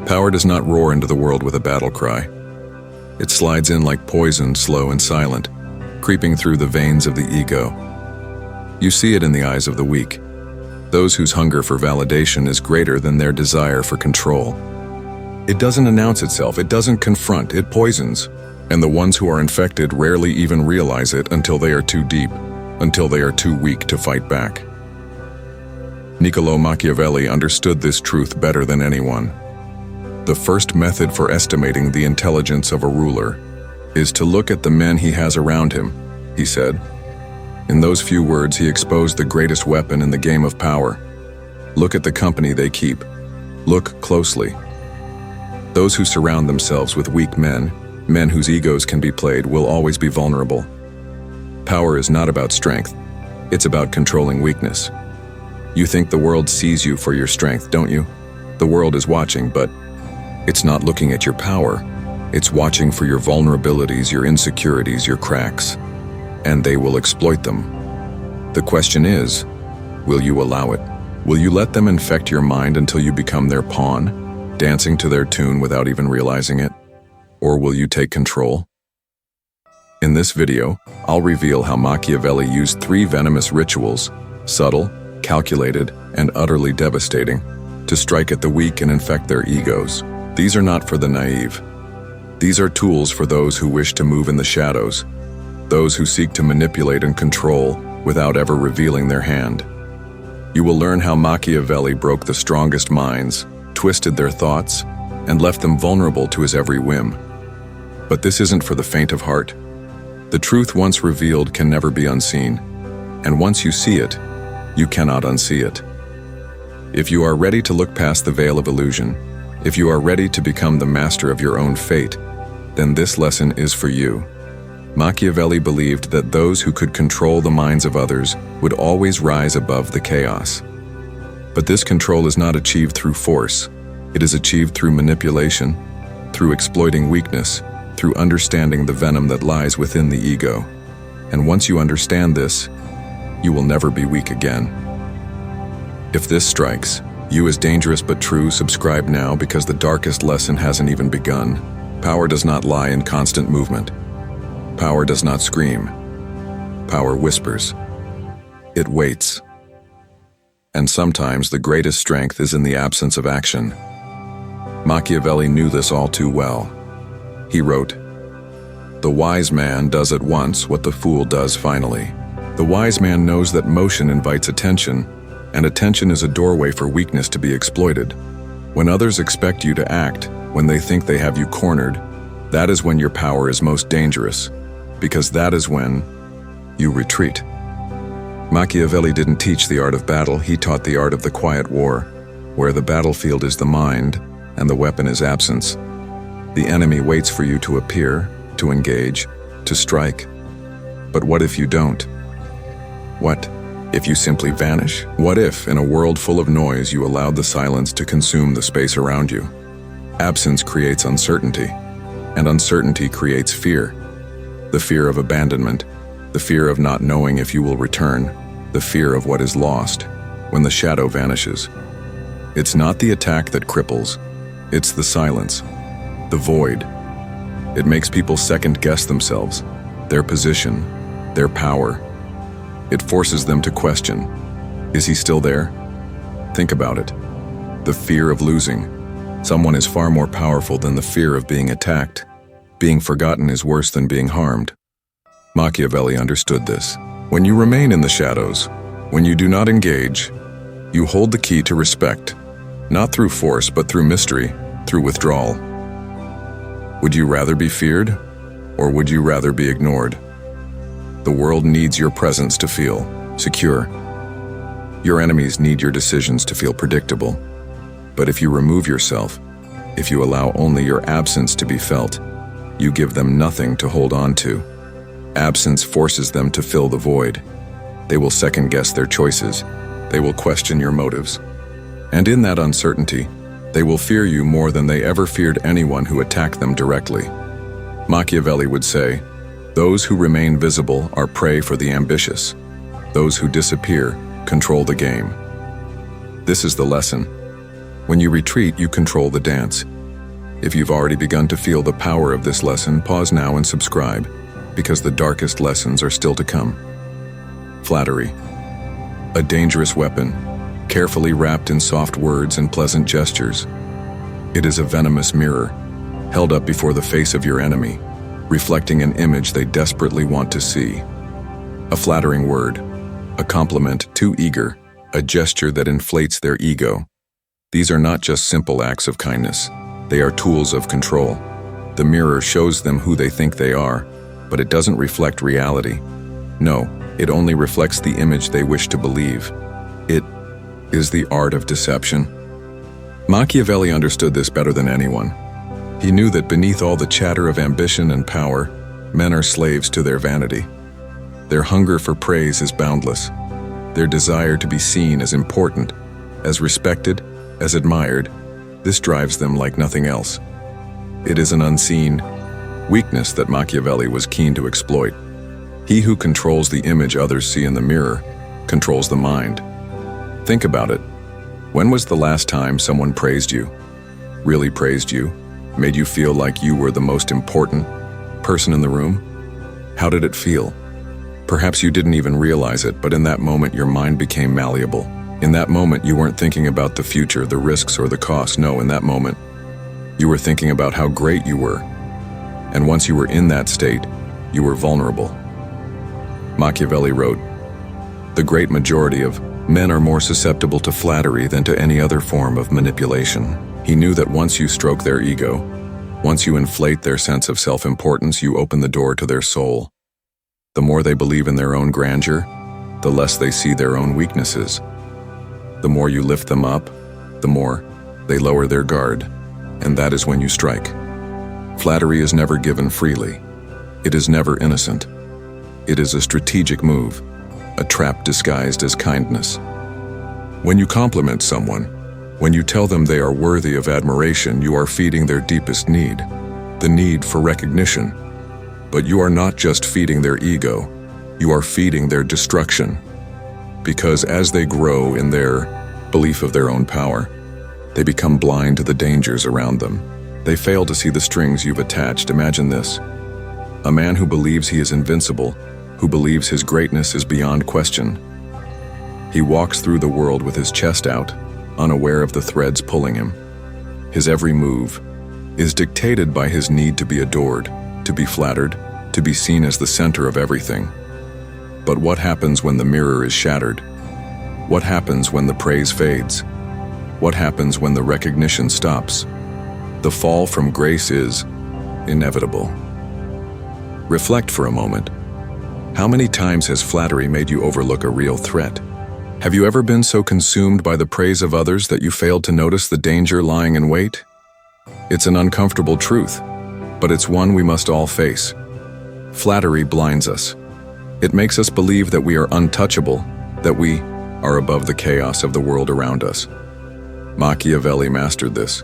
Power does not roar into the world with a battle cry. It slides in like poison, slow and silent, creeping through the veins of the ego. You see it in the eyes of the weak, those whose hunger for validation is greater than their desire for control. It doesn't announce itself, it doesn't confront, it poisons. And the ones who are infected rarely even realize it until they are too deep, until they are too weak to fight back. Niccolò Machiavelli understood this truth better than anyone. The first method for estimating the intelligence of a ruler is to look at the men he has around him, he said. In those few words, he exposed the greatest weapon in the game of power. Look at the company they keep. Look closely. Those who surround themselves with weak men whose egos can be played, will always be vulnerable. Power is not about strength. It's about controlling weakness. You think the world sees you for your strength, don't you? The world is watching, but it's not looking at your power. It's watching for your vulnerabilities, your insecurities, your cracks. And they will exploit them. The question is, will you allow it? Will you let them infect your mind until you become their pawn, dancing to their tune without even realizing it? Or will you take control? In this video, I'll reveal how Machiavelli used 3 venomous rituals, subtle, calculated, and utterly devastating, to strike at the weak and infect their egos. These are not for the naive. These are tools for those who wish to move in the shadows, those who seek to manipulate and control without ever revealing their hand. You will learn how Machiavelli broke the strongest minds, twisted their thoughts, and left them vulnerable to his every whim. But this isn't for the faint of heart. The truth once revealed can never be unseen, and once you see it, you cannot unsee it. If you are ready to look past the veil of illusion, if you are ready to become the master of your own fate, then this lesson is for you. Machiavelli believed that those who could control the minds of others would always rise above the chaos. But this control is not achieved through force. It is achieved through manipulation, through exploiting weakness, through understanding the venom that lies within the ego. And once you understand this, you will never be weak again. If this strikes you as dangerous but true, subscribe now, because the darkest lesson hasn't even begun. Power does not lie in constant movement. Power does not scream. Power whispers. It waits. And sometimes the greatest strength is in the absence of action. Machiavelli knew this all too well. He wrote, "The wise man does at once what the fool does finally." The wise man knows that motion invites attention, and attention is a doorway for weakness to be exploited. When others expect you to act, when they think they have you cornered, that is when your power is most dangerous, because that is when you retreat. Machiavelli didn't teach the art of battle, he taught the art of the quiet war, where the battlefield is the mind and the weapon is absence. The enemy waits for you to appear, to engage, to strike. But what if you don't? What if you simply vanish? What if, in a world full of noise, you allowed the silence to consume the space around you? Absence creates uncertainty, and uncertainty creates fear. The fear of abandonment, the fear of not knowing if you will return, the fear of what is lost when the shadow vanishes. It's not the attack that cripples, it's the silence, the void. It makes people second-guess themselves, their position, their power. It forces them to question, is he still there? Think about it. The fear of losing. Someone is far more powerful than the fear of being attacked. Being forgotten is worse than being harmed. Machiavelli understood this. When you remain in the shadows, when you do not engage, you hold the key to respect, not through force but through mystery, through withdrawal. Would you rather be feared, or would you rather be ignored? The world needs your presence to feel secure. Your enemies need your decisions to feel predictable. But if you remove yourself, if you allow only your absence to be felt, you give them nothing to hold on to. Absence forces them to fill the void. They will second-guess their choices. They will question your motives. And in that uncertainty, they will fear you more than they ever feared anyone who attacked them directly. Machiavelli would say, "Those who remain visible are prey for the ambitious. Those who disappear control the game." This is the lesson. When you retreat, you control the dance. If you've already begun to feel the power of this lesson, pause now and subscribe, because the darkest lessons are still to come. Flattery. A dangerous weapon, carefully wrapped in soft words and pleasant gestures. It is a venomous mirror, held up before the face of your enemy, reflecting an image they desperately want to see. A flattering word, a compliment too eager, a gesture that inflates their ego. These are not just simple acts of kindness. They are tools of control. The mirror shows them who they think they are, but it doesn't reflect reality. No, it only reflects the image they wish to believe. It is the art of deception. Machiavelli understood this better than anyone. He knew that beneath all the chatter of ambition and power, men are slaves to their vanity. Their hunger for praise is boundless. Their desire to be seen as important, as respected, as admired, this drives them like nothing else. It is an unseen weakness that Machiavelli was keen to exploit. He who controls the image others see in the mirror controls the mind. Think about it. When was the last time someone praised you, really praised you, made you feel like you were the most important person in the room? How did it feel? Perhaps you didn't even realize it, but in that moment your mind became malleable. In that moment you weren't thinking about the future, the risks, or the costs. No, in that moment you were thinking about how great you were. And once you were in that state, you were vulnerable. Machiavelli wrote, "The great majority of men are more susceptible to flattery than to any other form of manipulation." He knew that once you stroke their ego, once you inflate their sense of self-importance, you open the door to their soul. The more they believe in their own grandeur, the less they see their own weaknesses. The more you lift them up, the more they lower their guard, and that is when you strike. Flattery is never given freely. It is never innocent. It is a strategic move, a trap disguised as kindness. When you compliment someone, when you tell them they are worthy of admiration, you are feeding their deepest need, the need for recognition. But you are not just feeding their ego, you are feeding their destruction. Because as they grow in their belief of their own power, they become blind to the dangers around them. They fail to see the strings you've attached. Imagine this: a man who believes he is invincible, who believes his greatness is beyond question. He walks through the world with his chest out, unaware of the threads pulling him. His every move is dictated by his need to be adored, to be flattered, to be seen as the center of everything. But what happens when the mirror is shattered? What happens when the praise fades? What happens when the recognition stops? The fall from grace is inevitable. Reflect for a moment. How many times has flattery made you overlook a real threat? Have you ever been so consumed by the praise of others that you failed to notice the danger lying in wait? It's an uncomfortable truth, but it's one we must all face. Flattery blinds us. It makes us believe that we are untouchable, that we are above the chaos of the world around us. Machiavelli mastered this.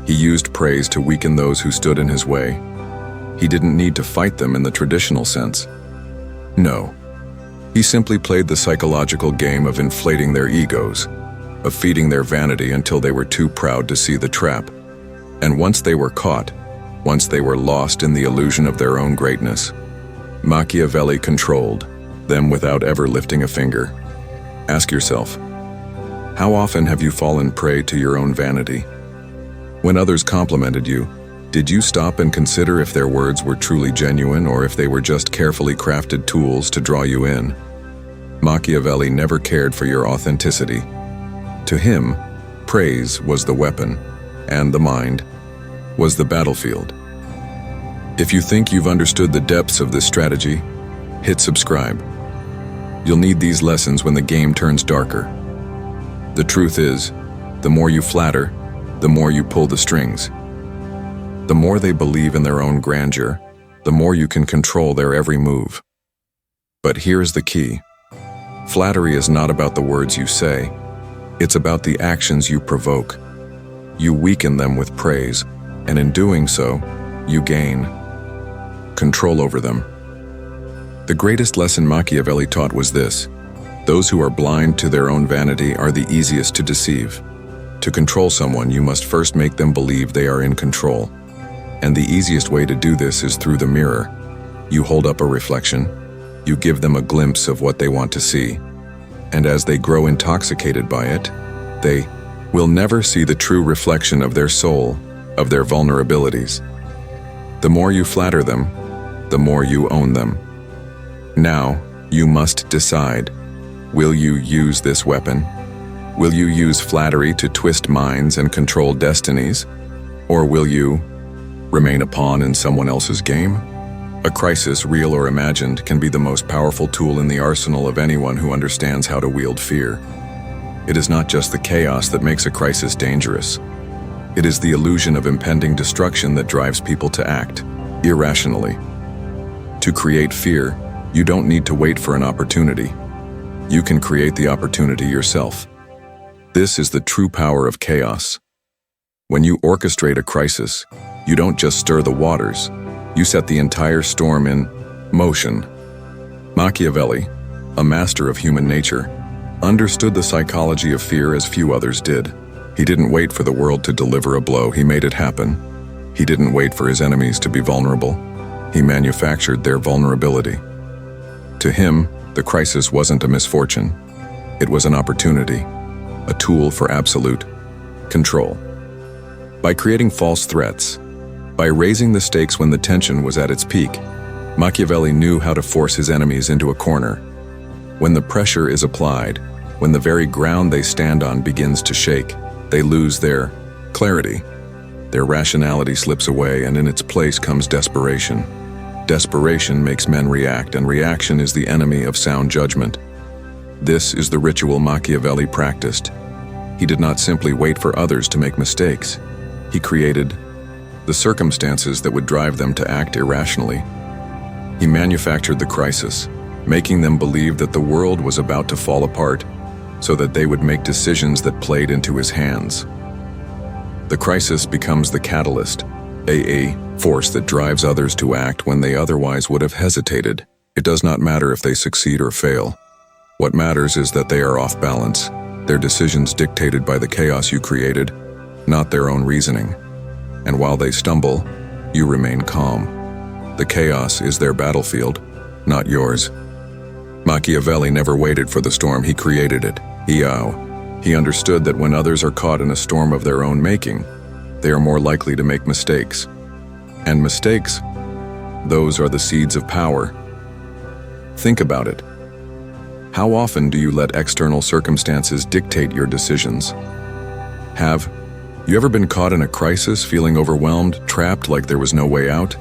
He used praise to weaken those who stood in his way. He didn't need to fight them in the traditional sense. No. He simply played the psychological game of inflating their egos, of feeding their vanity until they were too proud to see the trap. And once they were caught, once they were lost in the illusion of their own greatness, Machiavelli controlled them without ever lifting a finger. Ask yourself, how often have you fallen prey to your own vanity? When others complimented you, did you stop and consider if their words were truly genuine or if they were just carefully crafted tools to draw you in? Machiavelli never cared for your authenticity. To him, praise was the weapon, and the mind was the battlefield. If you think you've understood the depths of this strategy, hit subscribe. You'll need these lessons when the game turns darker. The truth is, the more you flatter, the more you pull the strings. The more they believe in their own grandeur, the more you can control their every move. But here's the key. Flattery is not about the words you say. It's about the actions you provoke. You weaken them with praise, and in doing so, you gain control over them. The greatest lesson Machiavelli taught was this: those who are blind to their own vanity are the easiest to deceive. To control someone, you must first make them believe they are in control. And the easiest way to do this is through the mirror. You hold up a reflection, you give them a glimpse of what they want to see, and as they grow intoxicated by it, they will never see the true reflection of their soul, of their vulnerabilities. The more you flatter them, the more you own them. Now, you must decide, will you use this weapon? Will you use flattery to twist minds and control destinies? Or will you remain a pawn in someone else's game? A crisis, real or imagined, can be the most powerful tool in the arsenal of anyone who understands how to wield fear. It is not just the chaos that makes a crisis dangerous. It is the illusion of impending destruction that drives people to act irrationally. To create fear, you don't need to wait for an opportunity. You can create the opportunity yourself. This is the true power of chaos. When you orchestrate a crisis, you don't just stir the waters, you set the entire storm in motion. Machiavelli, a master of human nature, understood the psychology of fear as few others did. He didn't wait for the world to deliver a blow, he made it happen. He didn't wait for his enemies to be vulnerable, he manufactured their vulnerability. To him, the crisis wasn't a misfortune, it was an opportunity, a tool for absolute control. By creating false threats, by raising the stakes when the tension was at its peak, Machiavelli knew how to force his enemies into a corner. When the pressure is applied, when the very ground they stand on begins to shake, they lose their clarity. Their rationality slips away, and in its place comes desperation. Desperation makes men react, and reaction is the enemy of sound judgment. This is the ritual Machiavelli practiced. He did not simply wait for others to make mistakes. He created the circumstances that would drive them to act irrationally. He manufactured the crisis, making them believe that the world was about to fall apart, so that they would make decisions that played into his hands. The crisis becomes the catalyst, a force that drives others to act when they otherwise would have hesitated. It does not matter if they succeed or fail. What matters is that they are off balance, their decisions dictated by the chaos you created, not their own reasoning. And while they stumble, you remain calm. The chaos is their battlefield, not yours. Machiavelli never waited for the storm, he created it. He understood that when others are caught in a storm of their own making, they are more likely to make mistakes. And mistakes, those are the seeds of power. Think about it. How often do you let external circumstances dictate your decisions? Have you ever been caught in a crisis, feeling overwhelmed, trapped like there was no way out?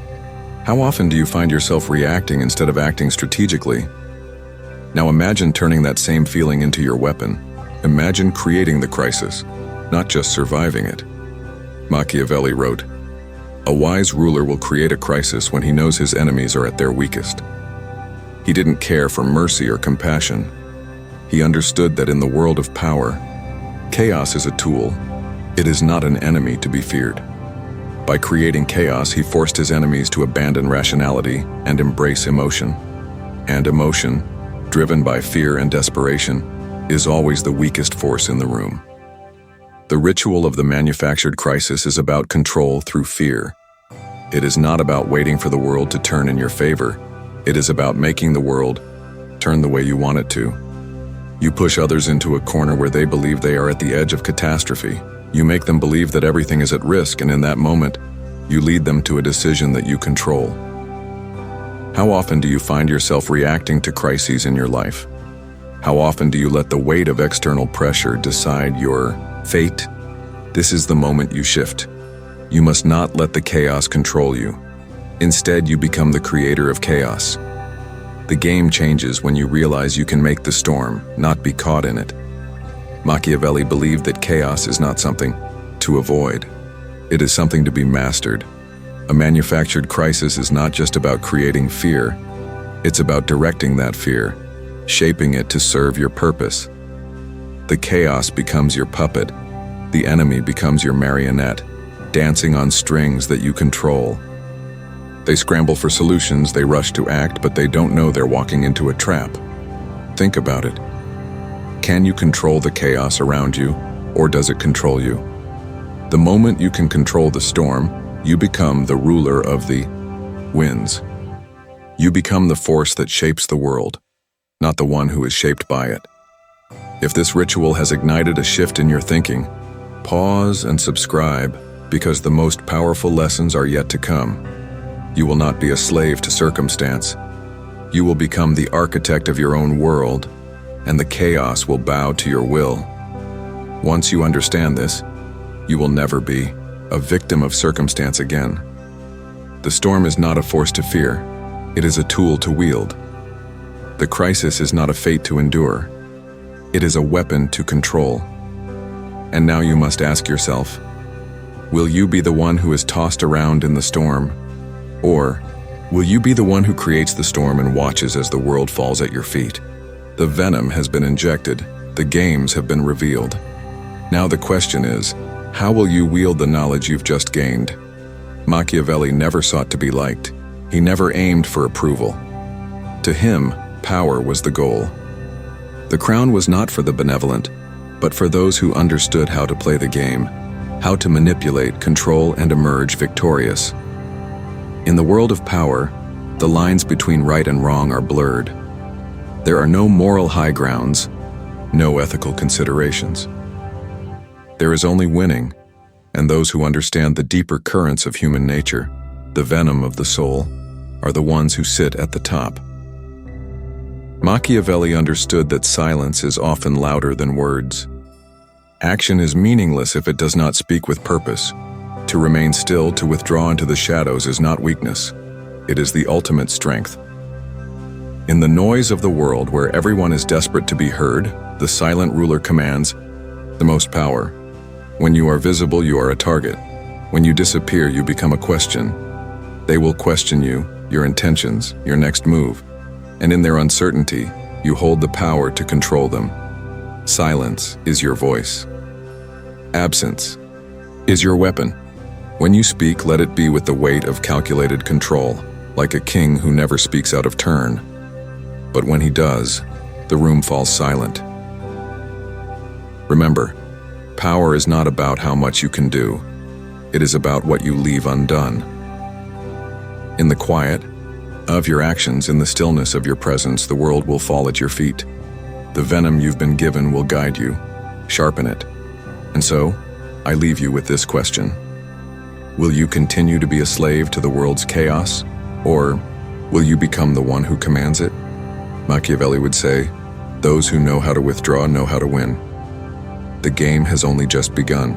How often do you find yourself reacting instead of acting strategically? Now imagine turning that same feeling into your weapon. Imagine creating the crisis, not just surviving it. Machiavelli wrote, "A wise ruler will create a crisis when he knows his enemies are at their weakest." He didn't care for mercy or compassion. He understood that in the world of power, chaos is a tool. It is not an enemy to be feared. By creating chaos, he forced his enemies to abandon rationality and embrace emotion. And emotion, driven by fear and desperation, is always the weakest force in the room. The ritual of the manufactured crisis is about control through fear. It is not about waiting for the world to turn in your favor. It is about making the world turn the way you want it to. You push others into a corner where they believe they are at the edge of catastrophe. You make them believe that everything is at risk, and in that moment, you lead them to a decision that you control. How often do you find yourself reacting to crises in your life? How often do you let the weight of external pressure decide your fate? This is the moment you shift. You must not let the chaos control you. Instead, you become the creator of chaos. The game changes when you realize you can make the storm, not be caught in it. Machiavelli believed that chaos is not something to avoid. It is something to be mastered. A manufactured crisis is not just about creating fear. It's about directing that fear, shaping it to serve your purpose. The chaos becomes your puppet. The enemy becomes your marionette, dancing on strings that you control. They scramble for solutions, they rush to act, but they don't know they're walking into a trap. Think about it. Can you control the chaos around you? or does it control you? The moment you can control the storm, you become the ruler of the winds. You become the force that shapes the world, not the one who is shaped by it. If this ritual has ignited a shift in your thinking, pause and subscribe, because the most powerful lessons are yet to come. You will not be a slave to circumstance. You will become the architect of your own world, and the chaos will bow to your will. Once you understand this, you will never be a victim of circumstance again. The storm is not a force to fear, it is a tool to wield. The crisis is not a fate to endure, it is a weapon to control. And now you must ask yourself, will you be the one who is tossed around in the storm? Or will you be the one who creates the storm and watches as the world falls at your feet? The venom has been injected, the games have been revealed. Now the question is, how will you wield the knowledge you've just gained? Machiavelli never sought to be liked. He never aimed for approval. To him, power was the goal. The crown was not for the benevolent, but for those who understood how to play the game, how to manipulate, control, and emerge victorious. In the world of power, the lines between right and wrong are blurred. There are no moral high grounds, no ethical considerations. There is only winning, and those who understand the deeper currents of human nature, the venom of the soul, are the ones who sit at the top. Machiavelli understood that silence is often louder than words. Action is meaningless if it does not speak with purpose. To remain still, to withdraw into the shadows is not weakness. It is the ultimate strength. In the noise of the world where everyone is desperate to be heard, the silent ruler commands the most power. When you are visible, you are a target. When you disappear, you become a question. They will question you, your intentions, your next move. And in their uncertainty, you hold the power to control them. Silence is your voice. Absence is your weapon. When you speak, let it be with the weight of calculated control, like a king who never speaks out of turn. But when he does, the room falls silent. Remember, power is not about how much you can do. It is about what you leave undone. In the quiet of your actions, in the stillness of your presence, the world will fall at your feet. The venom you've been given will guide you, sharpen it. And so, I leave you with this question. Will you continue to be a slave to the world's chaos, or will you become the one who commands it? Machiavelli would say, those who know how to withdraw know how to win. The game has only just begun.